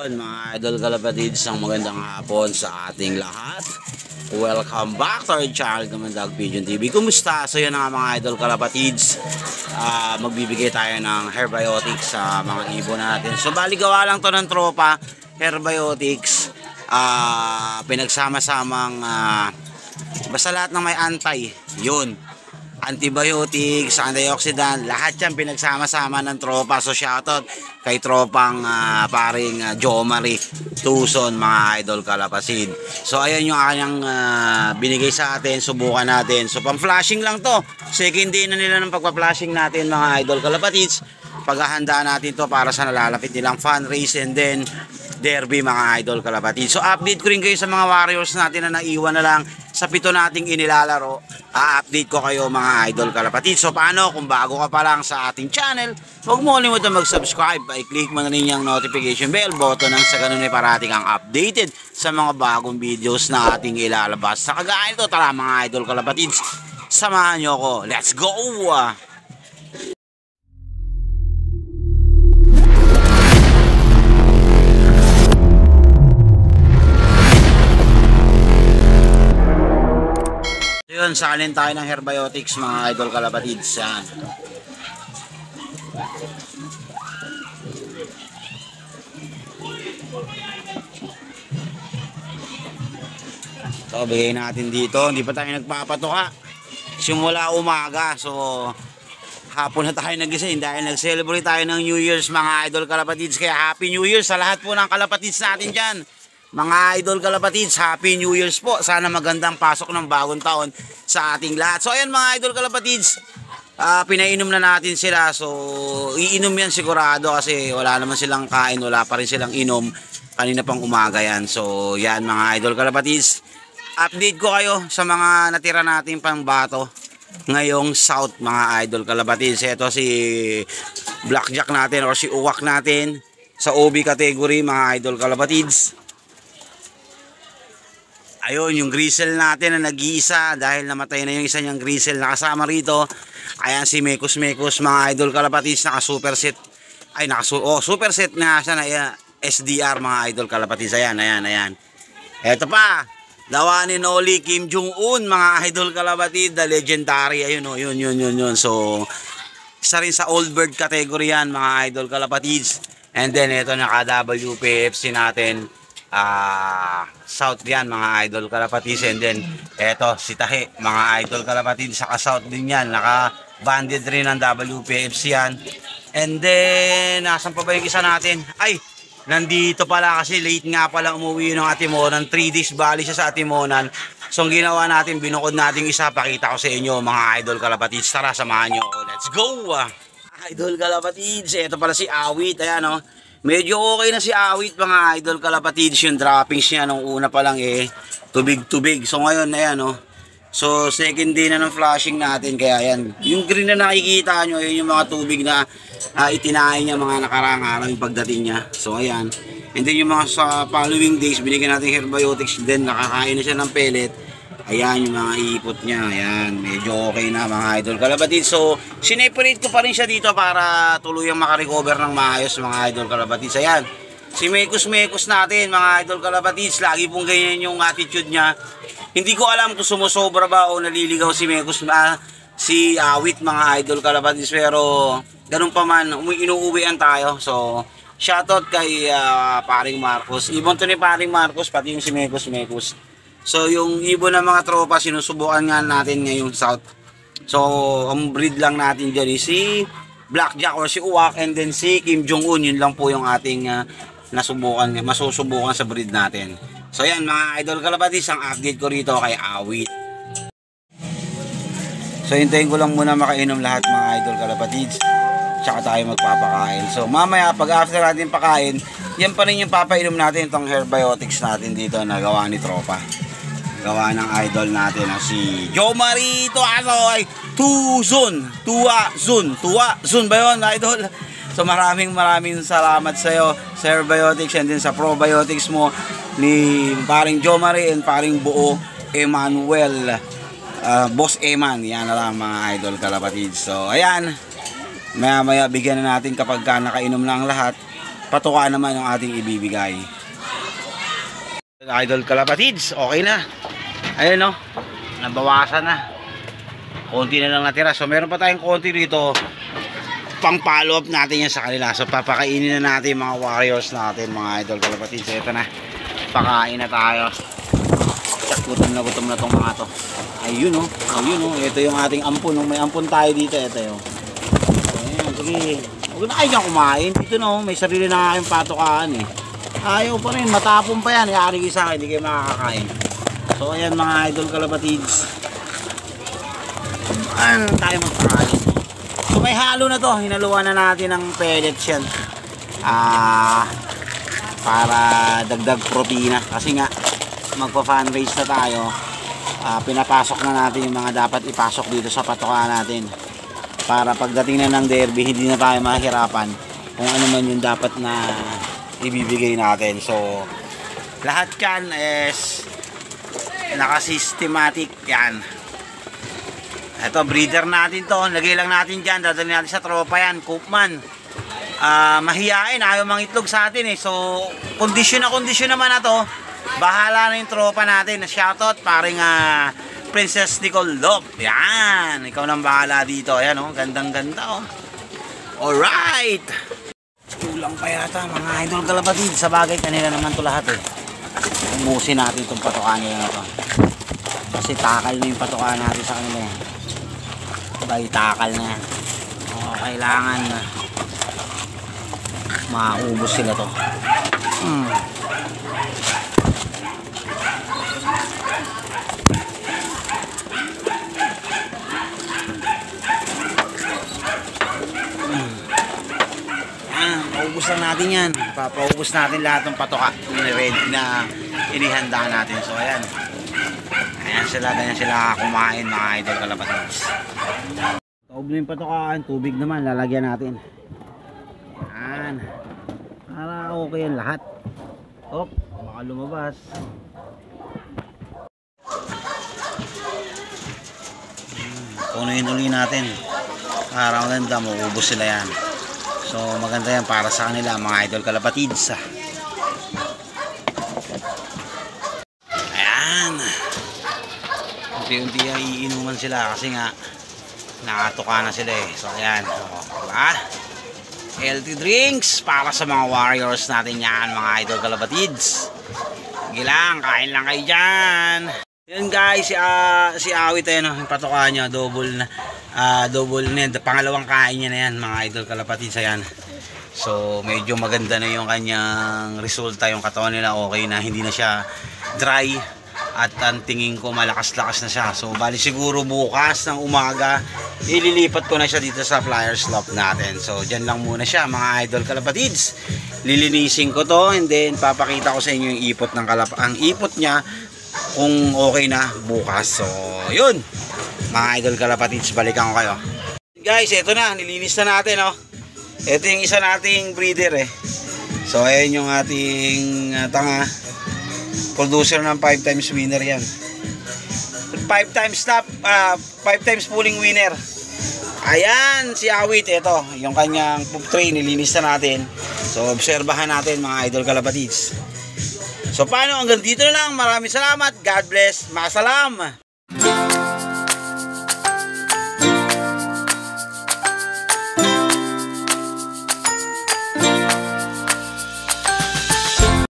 Ayun mga idol kalapatids, ang magandang hapon sa ating lahat. Welcome back to our channel, Kamandag Pigeon TV. Kumusta? So yun nga mga idol kalapatids, magbibigay tayo ng herbiotics sa mga ibon natin. So bali gawa lang to ng tropa, herbiotics, pinagsama-samang basta lahat ng may anti, yun, antibiotics, antioxidant, lahat yan pinagsama-sama ng tropa. So shoutout kay tropang paring Jomari Tucson mga idol kalapasid. So ayan yung kanyang binigay sa atin, subukan natin. So pang flashing lang to, second day na nila ng pagpa-flashing natin mga idol kalapatids. Paghahanda natin to para sa nalalapit nilang fun race and then derby mga idol kalapatid. So update ko rin kayo sa mga warriors natin na naiwan na lang sa 7 nating inilalaro. Update ko kayo mga idol kalapatid. So paano kung bago ka pa lang sa ating channel, huwag mo kalimutan mag-subscribe, i-click mo na rin yung notification bell button nang sa ganun ay parating ang updated sa mga bagong videos na ating ilalabas. Sa kagaya nito, tara mga idol kalapatids, samahan nyo ako. Let's go! Yun, salin tayo ng herbiotics mga idol kalapatids. Yan. So bigay natin dito, hindi pa tayo nagpapatuka simula umaga. So hapon na tayo nagising dahil nag-celebrate tayo ng New Year's mga idol kalapatids. Kaya Happy New Year sa lahat po ng kalapatids natin dyan. Mga idol kalapatids, Happy New Year's po. Sana magandang pasok ng bagong taon sa ating lahat. So ayan mga idol kalapatids, pinainom na natin sila. So iinom yan sigurado kasi wala naman silang kain, wala pa rin silang inom. Kanina pang umaga yan. So yan mga idol kalapatids, update ko kayo sa mga natira natin pang bato ngayong South mga idol kalapatids. Ito si Blackjack natin or si Uwak natin sa OB category mga idol kalapatids. Ayun, yung grizzle natin na nag-iisa dahil namatay na yung isa niyang grizzle na kasama rito. Ayan si Mekos mga idol kalapatids, naka super set. Ay, super set na siya na SDR mga idol kalapatids. Ayan. Eto pa, dawa ni Noli Kim Jong-un mga idol kalapatids, the legendary. Ayun o, yun. So, isa rin sa old bird category yan mga idol kalapatids. And then, ito naka-WPFC natin. South yan mga idol kalapatids. And then eto si Tahe mga idol kalapatids, saka South din yan, naka banded rin ng WPFC yan. And then nasan pa ba yung isa natin? Ay, nandito pala kasi late nga pala umuwi ng Atimonan, 3 days bali siya sa Atimonan. So ang ginawa natin, binukod natin isa, pakita ko sa inyo mga idol kalapatids. Tara samahan nyo ako, let's go! Idol kalapatids, eto pala si Awit. Ayan o, medyo okay na si Awit mga idol kalapatids. Yung droppings niya nung una pa lang tubig. So ngayon ayan o. So second day na ng flashing natin. Kaya yan, yung green na nakikita nyo, yun yung mga tubig na itinahin niya mga nakarang araw yung pagdating niya. So ayan. And then yung mga sa following days, binigyan natin herbiotics. Then nakakain na siya ng pellet. Ayan yung mga ipot niya. Ayan, medyo okay na mga idol kalapatids. So, sineparate ko pa rin siya dito para tuluyang makarecover ng maayos mga idol kalapatids. Ayan, si Mekos natin mga idol kalapatids. Lagi pong ganyan yung attitude niya. Hindi ko alam kung sumusobra ba o naliligaw si Mekos si Awit mga idol kalapatids. Pero, ganun pa man, inuuwian tayo. So, shoutout kay paring Marcos. Ibon to ni paring Marcos, pati yung si Mekos. So yung ibon ng mga tropa, sinusubukan nga natin ngayong South. So ang breed lang natin dyan is si Blackjack or si Uwak, and then si Kim Jong-un. Yun lang po yung ating masusubukan sa breed natin. So yan mga idol kalapatids, ang update ko rito kay Awit. So hintayin ko lang muna makainom lahat mga idol kalapatids, tsaka tayo magpapakain. So mamaya pag after natin pakain, yan pa rin yung papainom natin, itong herbiotics natin dito na gawa ni tropa. Gawa ng idol natin na si Jomari Tucson ba yun idol? So maraming salamat sa iyo sa herbiotics and din sa probiotics mo ni paring Jomari and paring Buo Emmanuel, Boss Eman. Yan na lang mga idol kalapatids. So ayan, maya bigyan na natin kapag nakainom na ang lahat. patuka naman yung ating ibibigay. Idol Kalapatids, okay na. Ayun no, nabawasan na. Konti na lang natira. So meron pa tayong konti dito. Pang follow up natin yan sa kanila. So papakainin na natin yung mga warriors natin, mga Idol Kalapatids. So ito na, pakain na tayo. Gutom na tong mga to. Ayun oh, ito yung ating ampon. May ampon tayo dito, ito yun. Ayan, sige. Huwag na kayo dyan kumain. Dito no, may sarili na kayong patukaan eh. Ayaw pa rin, matapong pa yan. Yari kayo sa akin, hindi kayo makakakain. So ayan mga Idol Kalapatids. Ano tayo magpakain? So may halo na to. Hinaluan na natin ng pellets yan. Para dagdag protina. Kasi nga, magpa-fundraise na tayo. Pinapasok na natin yung mga dapat ipasok dito sa patuka natin. Para pagdating na ng derby, hindi na tayo mahirapan kung ano man yung dapat na ibibigay natin. So lahat yan is naka-systematic yan. Ito breeder natin to, lagay lang natin dyan, dadali natin sa tropa yan, Koopman. Mahiyain, ayaw mangitlog sa atin eh. So kondisyon naman na to. Bahala na yung tropa natin. Shoutout paring Princess Nicole Love. Yan, ikaw nang bahala dito. Ayan oh, gandang ganda oh. Alright, kulang pa yata mga Idol Kalapatids. Sa bagay kanila naman to lahat eh. Umusin natin itong patukaan nila na to. Kasi takal na yung patukaan natin sa kanila eh. Bay, takal na yan. Kailangan maubos sila to. Paubos lang natin yan. Papaubos natin lahat ng patuka na inihanda natin. So ayan. Ayan sila, ganyan sila kumain mga Idol Kalapatids. Taob na yung patukaan, tubig naman lalagyan natin. Ayan. Para okay yan lahat. Hop, baka lumabas. Punuin uli natin. Para maganda, maubos sila yan. So maganda yan para sa kanila mga Idol Kalapatids. Ayan. Unti-unti iinuman sila kasi nga nakatuka na sila eh. So ayan, diba? Healthy drinks para sa mga warriors natin yan mga Idol Kalapatids. Sige lang, kain lang kayo dyan. Yan guys, si Awit ayun, yung patuka niya double na pangalawang kain niya na yan mga Idol Kalapatids. Ayan. So medyo maganda na yung kanyang resulta, yung katawan nila okay na, hindi na siya dry at ang tingin ko malakas-lakas na siya. So bali siguro bukas ng umaga ililipat ko na siya dito sa Flyers Loft natin. So dyan lang muna siya mga Idol Kalapatids. Lilinisin ko to and then papakita ko sa inyo yung ipot ng ang ipot niya kung okay na bukas. So yun mga Idol Kalapatids, balikan ko kayo. Guys, ito na, nilinis na natin oh. Ito yung isa nating breeder eh. So ayan yung ating tanga. Producer ng 5 times winner yan. 5 times top, 5 times pulling winner. Ayan si Awit, ito yung kanyang poop tray, nilinis na natin. So obserbahan natin mga Idol Kalapatids. So paano, hanggang dito na lang. Maraming salamat. God bless. Masalam.